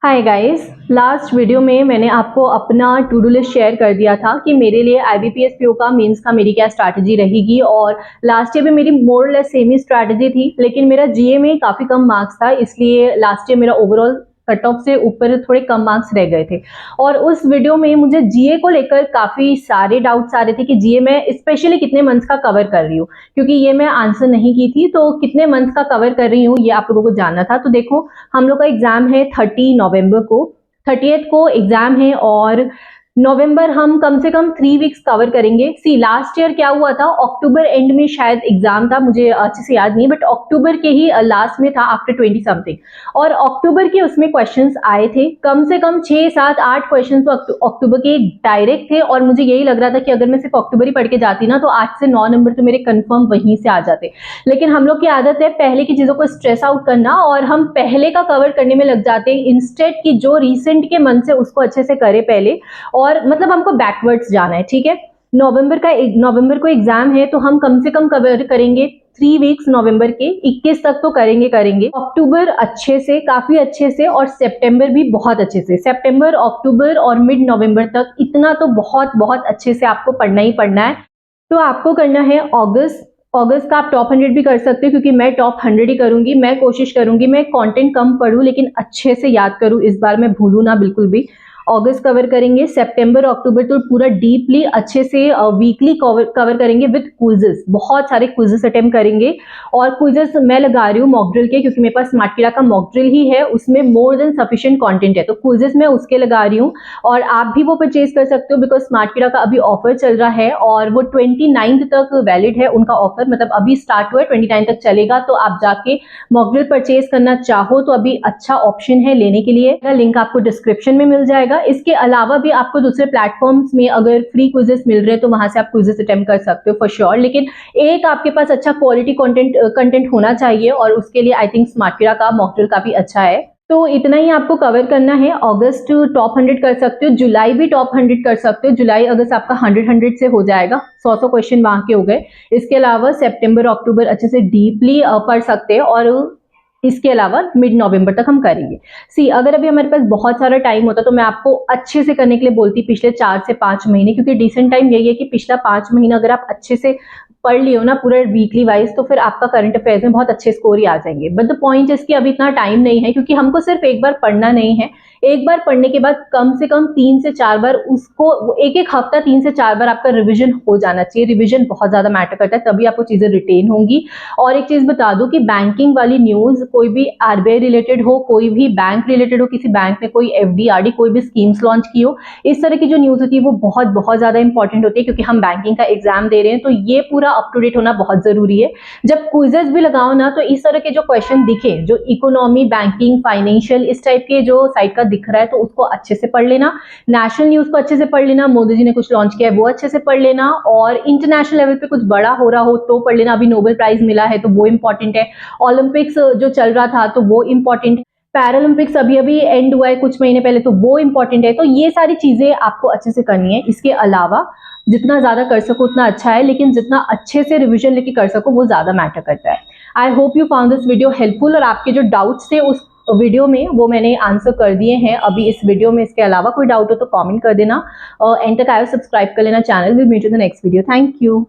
Hi guys, last video में मैंने आपको अपना टू डू लिस्ट शेयर कर दिया था कि मेरे लिए IBPS PO का मेंस का मेरी क्या स्ट्रैटेजी रहेगी। और लास्ट ईयर में मेरी मोर लेस सेम ही स्ट्रैटेजी थी, लेकिन मेरा GA में काफ़ी कम मार्क्स था, इसलिए लास्ट ईयर मेरा ओवरऑल कट ऑफ से ऊपर थोड़े कम मार्क्स रह गए थे। और उस वीडियो में मुझे GA को लेकर काफ़ी सारे डाउट्स आ रहे थे कि GA में स्पेशली कितने मंथ्स का कवर कर रही हूँ, क्योंकि ये मैं आंसर नहीं की थी। तो कितने मंथ्स का कवर कर रही हूँ ये आप लोगों को जानना था। तो देखो, हम लोग का एग्जाम है 30 नवंबर को, 30th को एग्जाम है और नवंबर हम कम से कम 3 वीक्स कवर करेंगे। सी लास्ट ईयर क्या हुआ था, अक्टूबर एंड में शायद एग्जाम था, मुझे अच्छे से याद नहीं, बट अक्टूबर के ही लास्ट में था आफ्टर 20 समथिंग। और अक्टूबर के उसमें क्वेश्चंस आए थे, कम से कम 6 7 8 क्वेश्चंस तो अक्टूबर के डायरेक्ट थे। और मुझे यही लग रहा था कि अगर मैं सिर्फ अक्टूबर ही पढ़ के जाती ना तो 8 से 9 नंबर तो मेरे कंफर्म वहीं से आ जाते। लेकिन हम लोग की आदत है पहले की चीजों को स्ट्रेस आउट करना, और हम पहले का कवर करने में लग जाते हैं इंस्टेड की जो रिसेंट के मंथ से उसको अच्छे से करे पहले। और मतलब हमको बैकवर्ड्स जाना है, ठीक है। नवंबर को एग्जाम है, तो हम कम से कम कवर करेंगे 3 वीक्स नवंबर के, 21 तक तो करेंगे। अक्टूबर अच्छे से, काफी अच्छे से, और सितंबर भी बहुत अच्छे से। सितंबर, अक्टूबर और मिड नवंबर तक इतना तो बहुत बहुत अच्छे से आपको पढ़ना ही पढ़ना है। तो आपको करना है अगस्त का आप टॉप 100 भी कर सकते हो, क्योंकि मैं टॉप 100 ही करूंगी। मैं कोशिश करूंगी मैं कंटेंट कम पढूं लेकिन अच्छे से याद करूं, इस बार मैं भूलूं ना बिल्कुल भी। अगस्त कवर करेंगे, सितंबर अक्टूबर तो पूरा डीपली अच्छे से वीकली कवर करेंगे विद क्विजेस, बहुत सारे क्विजेस अटेम्प्ट करेंगे। और क्विजेस मैं लगा रही हूँ मॉक ड्रिल के, क्योंकि मेरे पास स्मार्टकीड़ा का मॉक ड्रिल ही है, उसमें मोर देन सफिशिएंट कंटेंट है, तो क्विजेस मैं उसके लगा रही हूँ। और आप भी वो परचेज कर सकते हो, बिकॉज स्मार्टकीड़ा का अभी ऑफर चल रहा है और वो 29 तक वैलिड है उनका ऑफर, मतलब अभी स्टार्ट हुआ है, 29 तक चलेगा। तो आप जाके मॉक ड्रिल परचेज करना चाहो तो अभी अच्छा ऑप्शन है लेने के लिए, लिंक आपको डिस्क्रिप्शन में मिल जाएगा। इसके अलावा भी आपको दूसरे प्लेटफॉर्म्स में अगर फ्री क्विजेस मिल रहे हैं तो वहां से आप क्विजेस अटेम्प्ट कर सकते हो फॉर श्योर। लेकिन एक आपके पास अच्छा क्वालिटी कंटेंट होना चाहिए, और उसके लिए आई थिंक स्मार्टकीड़ा का मॉक ड्रिल काफी अच्छा है। तो इतना ही आपको कवर करना है। अगस्त टॉप 100 कर सकते हो, जुलाई भी टॉप 100 कर सकते हो। जुलाई अगस्त आपका 100 से हो जाएगा, 100 क्वेश्चन वहां के हो गए। इसके अलावा सितंबर अक्टूबर अच्छे से डीपली पढ़ सकते हैं, और इसके अलावा मिड नवंबर तक हम करेंगे। सी अगर अभी हमारे पास बहुत सारा टाइम होता तो मैं आपको अच्छे से करने के लिए बोलती पिछले 4 से 5 महीने, क्योंकि डिसेंट टाइम यही है कि पिछला 5 महीना अगर आप अच्छे से पढ़ लियो ना पूरा वीकली वाइज, तो फिर आपका करंट अफेयर्स में बहुत अच्छे स्कोर ही आ जाएंगे। बट द पॉइंट इसकी अभी इतना टाइम नहीं है, क्योंकि हमको सिर्फ एक बार पढ़ना नहीं है, एक बार पढ़ने के बाद कम से कम 3 से 4 बार उसको, एक एक हफ्ता 3 से 4 बार आपका रिवीजन हो जाना चाहिए। रिवीजन बहुत ज्यादा मैटर करता है, तभी आपको चीजें रिटेन होंगी। और एक चीज बता दूं कि बैंकिंग वाली न्यूज, कोई भी RBI रिलेटेड हो, कोई भी बैंक रिलेटेड हो, किसी बैंक ने कोई FD RD कोई भी स्कीम्स लॉन्च की हो, इस तरह की जो न्यूज होती है वो बहुत बहुत ज्यादा इंपॉर्टेंट होती है, क्योंकि हम बैंकिंग का एग्जाम दे रहे हैं, तो ये पूरा अप टू डेट होना बहुत जरूरी है। जब क्विजेस भी लगाओ ना, तो इस तरह के जो क्वेश्चन दिखे, जो इकोनॉमी, बैंकिंग, फाइनेंशियल, इस टाइप के जो साइड का दिख रहा है, तो उसको अच्छे से पढ़ लेना। नेशनल न्यूज को अच्छे से पढ़ लेना, मोदी जी ने कुछ लॉन्च किया है वो अच्छे से पढ़ लेना। और इंटरनेशनल लेवल पे कुछ बड़ा हो रहा हो तो पढ़ लेना, अभी नोबेल प्राइज मिला है तो वो इंपॉर्टेंट है। ओलंपिक्स जो चल रहा था तो वो इंपॉर्टेंट है। पैरालंपिक्स अभी अभी एंड हुआ है कुछ महीने पहले, तो वो इंपॉर्टेंट है। तो ये सारी चीजें आपको अच्छे से करनी है। इसके अलावा जितना ज्यादा कर सको उतना अच्छा है, लेकिन जितना अच्छे से रिवीजन लेके कर सको वो ज्यादा मैटर करता है। I hope you found this video helpful, और आपके जो डाउट्स थे उस वीडियो में वो मैंने आंसर कर दिए हैं अभी इस वीडियो में। इसके अलावा कोई डाउट हो तो कमेंट कर देना, एंड तक आयो सब्सक्राइब कर लेना channel. Will meet you in the next video. Thank you.